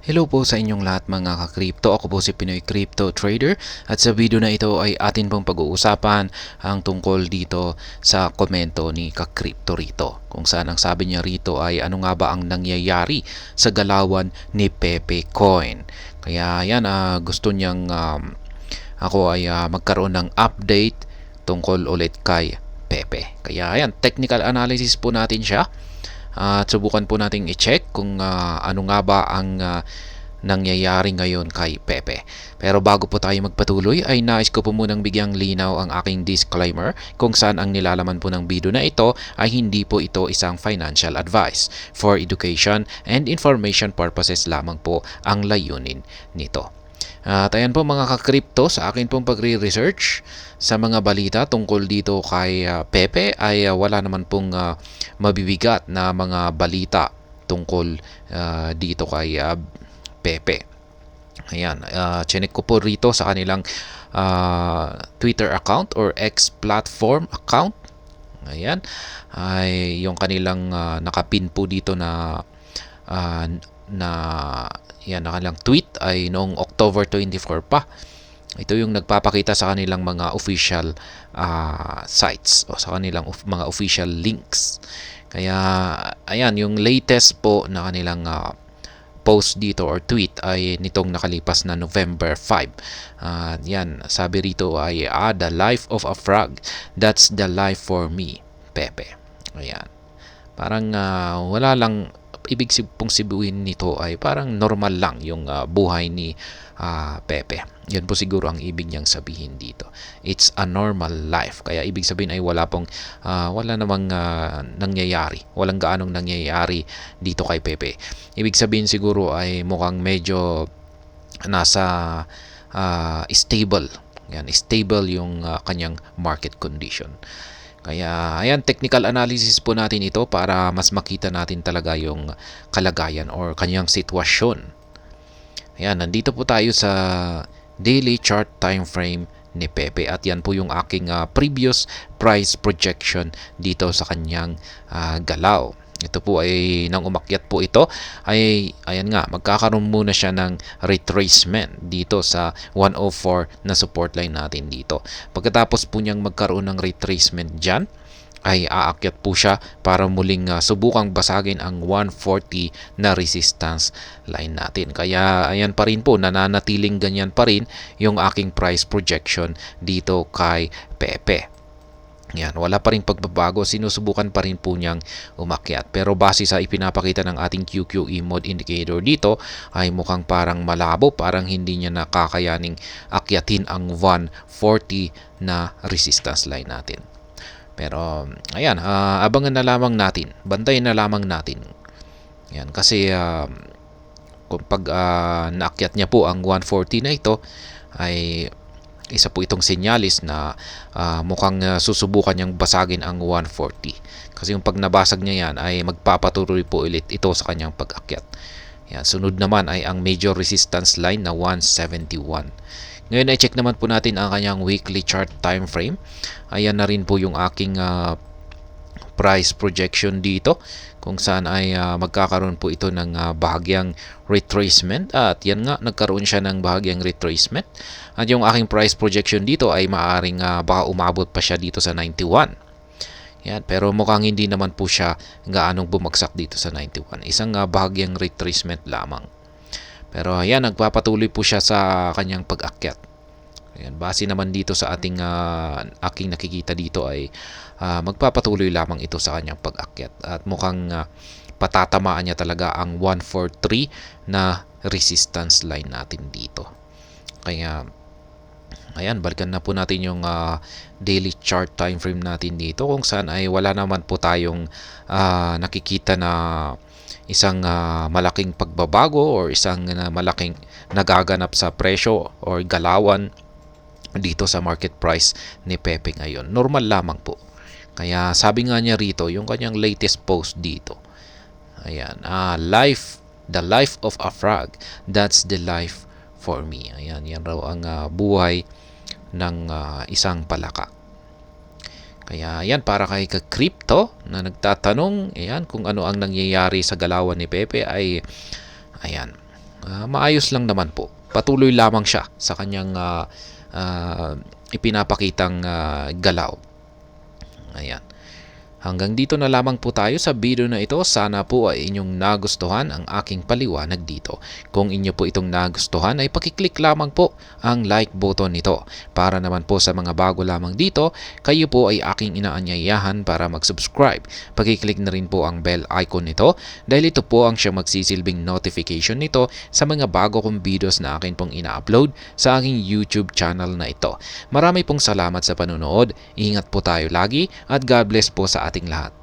Hello po sa inyong lahat mga ka-crypto. Ako po si Pinoy Crypto Trader at sa video na ito ay atin pong pag-uusapan ang tungkol dito sa komento ni ka-crypto rito. Kung saan ang sabi niya rito ay ano nga ba ang nangyayari sa galawan ni Pepe Coin. Kaya yan, gusto niyang ako ay magkaroon ng update tungkol ulit kay Pepe. Kaya yan, technical analysis po natin siya. At subukan po nating i-check kung ano nga ba ang nangyayari ngayon kay Pepe. Pero bago po tayo magpatuloy ay nais ko po munang bigyang linaw ang aking disclaimer kung saan ang nilalaman po ng video na ito ay hindi po ito isang financial advice. For education and information purposes lamang po ang layunin nito. At ayan po mga ka-crypto, sa akin pong pagre-research sa mga balita tungkol dito kay Pepe ay wala naman pong mabibigat na mga balita tungkol dito kay Pepe. Ayan, chinek ko po rito sa kanilang Twitter account or X platform account. Ayan, ay yung kanilang nakapin po dito na yan, nakalang tweet ay noong October 24 pa. Ito yung nagpapakita sa kanilang mga official sites o sa kanilang mga official links. Kaya ayan, yung latest po na kanilang post dito or tweet ay nitong nakalipas na November 5. Yan, sabi rito ay the life of a frog, that's the life for me, Pepe. Ayan. Parang wala lang, ibig pong sabihin nito ay parang normal lang yung buhay ni Pepe. Yan po siguro ang ibig niyang sabihin dito. It's a normal life. Kaya ibig sabihin ay wala namang nangyayari. Walang gaanong nangyayari dito kay Pepe. Ibig sabihin siguro ay mukhang medyo nasa stable. Yan, stable yung kanyang market condition. Kaya ayan, technical analysis po natin ito para mas makita natin talaga yung kalagayan or kanyang sitwasyon. Ayan, nandito po tayo sa daily chart time frame ni Pepe at yan po yung aking previous price projection dito sa kanyang galaw. Ito po ay nang umakyat po ito ay ayan nga, magkakaroon muna siya ng retracement dito sa 104 na support line natin dito. Pagkatapos po niyang magkaroon ng retracement dyan ay aakyat po siya para muling subukang basagin ang 140 na resistance line natin. Kaya ayan pa rin po, nananatiling ganyan pa rin yung aking price projection dito kay Pepe. Yan, wala pa rin pagbabago, sinusubukan pa rin po niyang umakyat. Pero base sa ipinapakita ng ating QQE mode indicator dito, ay mukhang parang malabo, parang hindi niya nakakayaning akyatin ang 140 na resistance line natin. Pero ayan, abangan na lamang natin, bantayan na lamang natin. Yan, kasi kung pag naakyat niya po ang 140 na ito, ay isa po itong senyalis na mukhang susubukan niyang basagin ang 140. Kasi yung pag nabasag niya yan ay magpapatuloy po ulit ito sa kanyang pag-akyat. Yan, sunod naman ay ang major resistance line na 171. Ngayon ay check naman po natin ang kanyang weekly chart time frame. Ayan na rin po yung aking price projection dito kung saan ay magkakaroon po ito ng bahagyang retracement at yan nga, nagkaroon siya ng bahagyang retracement at yung aking price projection dito ay maaring baka umabot pa siya dito sa 91. Yan, pero mukhang hindi naman po siya gaanong bumagsak dito sa 91, isang bahagyang retracement lamang. Pero ayan, nagpapatuloy po siya sa kanyang pag-akyat. Ayan, base naman dito sa ating aking nakikita dito ay magpapatuloy lamang ito sa kanyang pag-akyat at mukhang patatamaan niya talaga ang 143 na resistance line natin dito. Kaya ayan, balikan na po natin yung daily chart time frame natin dito kung saan ay wala naman po tayong nakikita na isang malaking pagbabago or isang malaking nagaganap sa presyo or galawan dito sa market price ni Pepe ngayon. Normal lamang po. Kaya sabi nga niya rito, yung kanyang latest post dito. Ayan, the life of a frog, that's the life for me. Ayan, yan raw ang buhay ng isang palaka. Kaya yan, para kay ka-crypto na nagtatanong, ayan, kung ano ang nangyayari sa galawan ni Pepe ay ayan, maayos lang naman po. Patuloy lamang siya sa kanyang ipinapakitang galaw. Ayan. Hanggang dito na lamang po tayo sa video na ito. Sana po ay inyong nagustuhan ang aking paliwanag dito. Kung inyo po itong nagustuhan ay pakiclick lamang po ang like button nito. Para naman po sa mga bago lamang dito, kayo po ay aking inaanyayahan para mag-subscribe. Pakiclick na rin po ang bell icon nito dahil ito po ang siyang magsisilbing notification nito sa mga bago kong videos na akin pong ina-upload sa aking YouTube channel na ito. Marami pong salamat sa panonood. Ingat po tayo lagi at God bless po sa ating lahat.